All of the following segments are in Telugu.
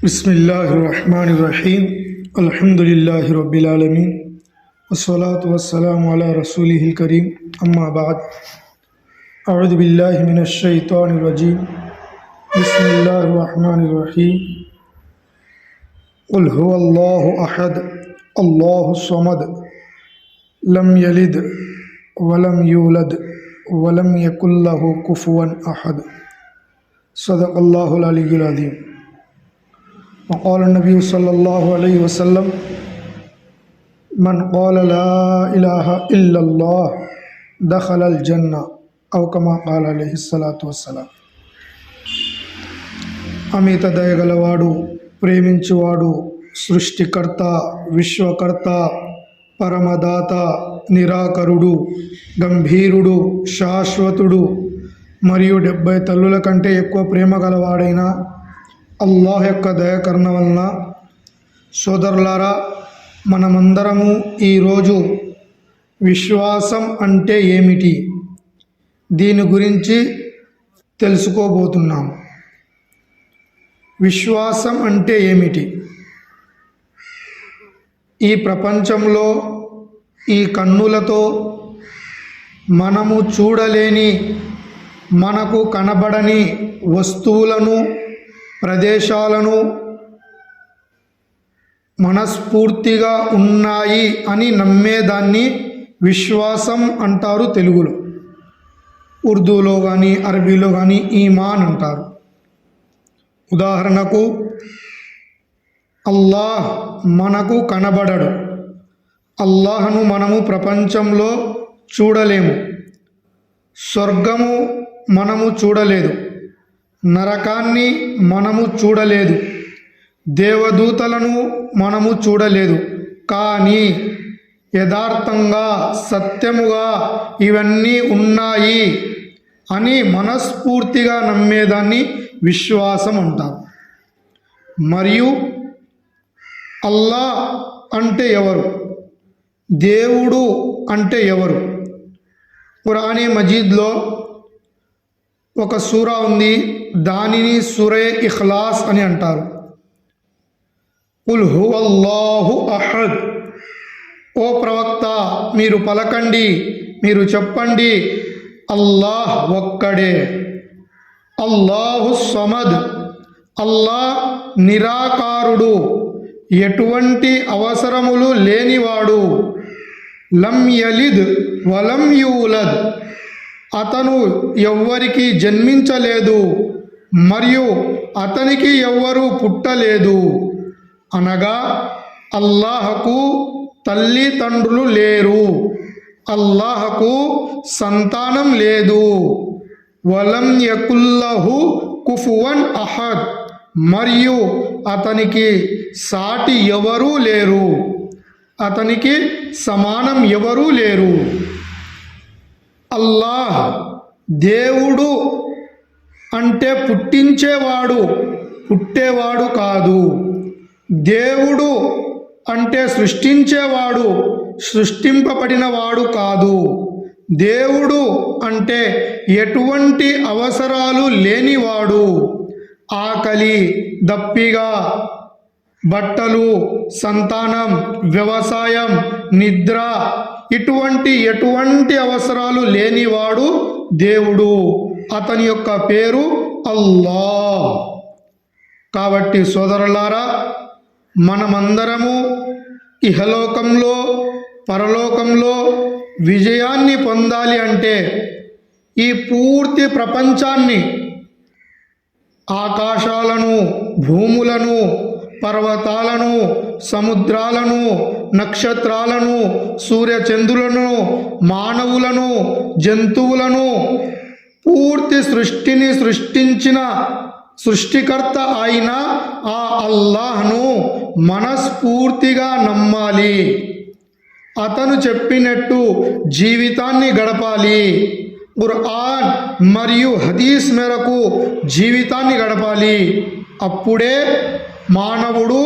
बिस्मिल्लाहिर्रहमानिर्रहीम अल्हम्दुलिल्लाहि रब्बिल आलमीन वस्सलातु वस्सलामु अला रसूलिहिल करीम अम्मा बाद अऊज़ु बिल्लाहि मिनश शैतानिर रजीम बिस्मिल्लाहिर्रहमानिर्रहीम क़ुल हुवल्लाहु अहद अल्लाहुस समद लम यलिद वलम यूलद वलम यकुल लहु कुफुवन अहद सदक़ल्लाहुल अलिय्युल अज़ीम। वक़ाल नबी सल्लल्लाहु अलैहि वसल्लम मन क़ाल ला इलाहा इल्लल्लाह दख़लल जन्नह औ कमा क़ाल अलैहिस्सलातु वस्सलाम। అమిత దయగలవాడు, ప్రేమించువాడు, సృష్టికర్త, విశ్వకర్త, పరమదాత, నిరాకరుడు, గంభీరుడు, శాశ్వతుడు మరియు 70 తల్లుల కంటే ఎక్కువ ప్రేమ గలవాడైన అల్లాహ్ యొక్క దయాకరణ వలన సోదరులారా, మనమందరము ఈరోజు విశ్వాసం అంటే ఏమిటి దీని గురించి తెలుసుకోబోతున్నాం. విశ్వాసం అంటే ఏమిటి? ఈ ప్రపంచంలో ఈ కన్నులతో మనము చూడలేని, మనకు కనబడని వస్తువులను, ప్రదేశాలను మనస్ఫూర్తిగా ఉన్నాయి అని నమ్మేదాన్ని విశ్వాసం అంటారు తెలుగులో. ఉర్దూలో కానీ అరబీలో కానీ ఈమాన్ అంటారు. ఉదాహరణకు, అల్లాహ్ మనకు కనబడడు. అల్లాహ్ను మనము ప్రపంచంలో చూడలేము. స్వర్గము మనము చూడలేదు, నరకాన్ని మనము చూడలేదు, దేవదూతలను మనము చూడలేదు. కానీ యథార్థంగా, సత్యముగా ఇవన్నీ ఉన్నాయి అని మనస్ఫూర్తిగా నమ్మేదాన్ని విశ్వాసం అంటారు. మరియు అల్లాహ్ అంటే ఎవరు? దేవుడు అంటే ఎవరు? ఖురానే మజీద్లో ఒక సూరా ఉంది, దానిని సూరే ఇఖ్లాస్ అని అంటారు. కుల్ హువల్లాహు అహద్. ఓ ప్రవక్త, మీరు పలకండి, మీరు చెప్పండి, అల్లాహ్ ఒక్కడే. అల్లాహు సమద్. అల్లాహ్ నిరాకారుడు, ఎటువంటి అవసరములు లేనివాడు. లం యలిద్ వలం యూలద్. అతను ఎవ్వరికి జన్మించలేదు మరియు అతనికి ఎవ్వరూ పుట్టలేదు. అనగా అల్లాహకు తల్లిదండ్రులు లేరు, అల్లాహకు సంతానం లేదు. వలం యకుల్లహు కుఫువన్ అహద్. మరియు అతనికి సాటి ఎవరూ లేరు, అతనికి సమానం ఎవరూ లేరు. అల్లాహ్ దేవుడు అంటే పుట్టించేవాడు, పుట్టేవాడు కాదు. దేవుడు అంటే సృష్టించేవాడు, సృష్టింపబడినవాడు కాదు. దేవుడు అంటే ఎటువంటి అవసరాలు లేనివాడు. ఆకలి, దప్పిగా, బట్టలు, సంతానం, వ్యవసాయం, నిద్ర, ఎటువంటి అవసరాలు లేనివాడు దేవుడు. అతని యొక్క పేరు అల్లాహ్. కాబట్టి సోదరులారా, మనమందరము ఇహలోకంలో, పరలోకంలో విజయాన్ని పొందాలి అంటే ఈ పూర్తి ప్రపంచాన్ని, ఆకాశాలను, భూములను, పర్వతాలను, సముద్రాలను, నక్షత్రాలను, సూర్యచంద్రులను, మానవులను, జంతువులను, పూర్తి సృష్టిని సృష్టించిన సృష్టికర్త అయిన ఆ అల్లాహ్ను మనస్ఫూర్తిగా నమ్మాలి. అతను చెప్పినట్టు జీవితాన్ని గడపాలి. ఖురాన్ మరియు హదీస్ మేరకు జీవితాన్ని గడపాలి. అప్పుడే మానవుడు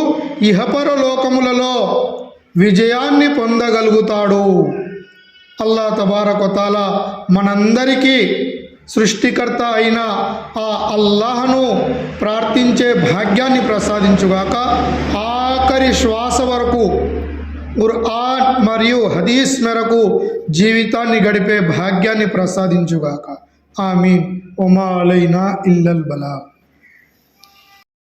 ఇహపరలోకములలో విజయాన్ని పొందగలుగుతాడు. అల్లాహ్ తబారక వ తఆలా మనందరికీ సృష్టికర్త అయిన ఆ అల్లాహ్ను ప్రార్థించే భాగ్యాన్ని ప్రసాదించుగాక. ఆఖరి శ్వాస వరకు ఖుర్ఆన్ మరియు హదీస్ మేరకు జీవితాన్ని గడిపే భాగ్యాన్ని ప్రసాదించుగాక. ఆమీన్. ఒమా అలైనా ఇల్లల్ బలా.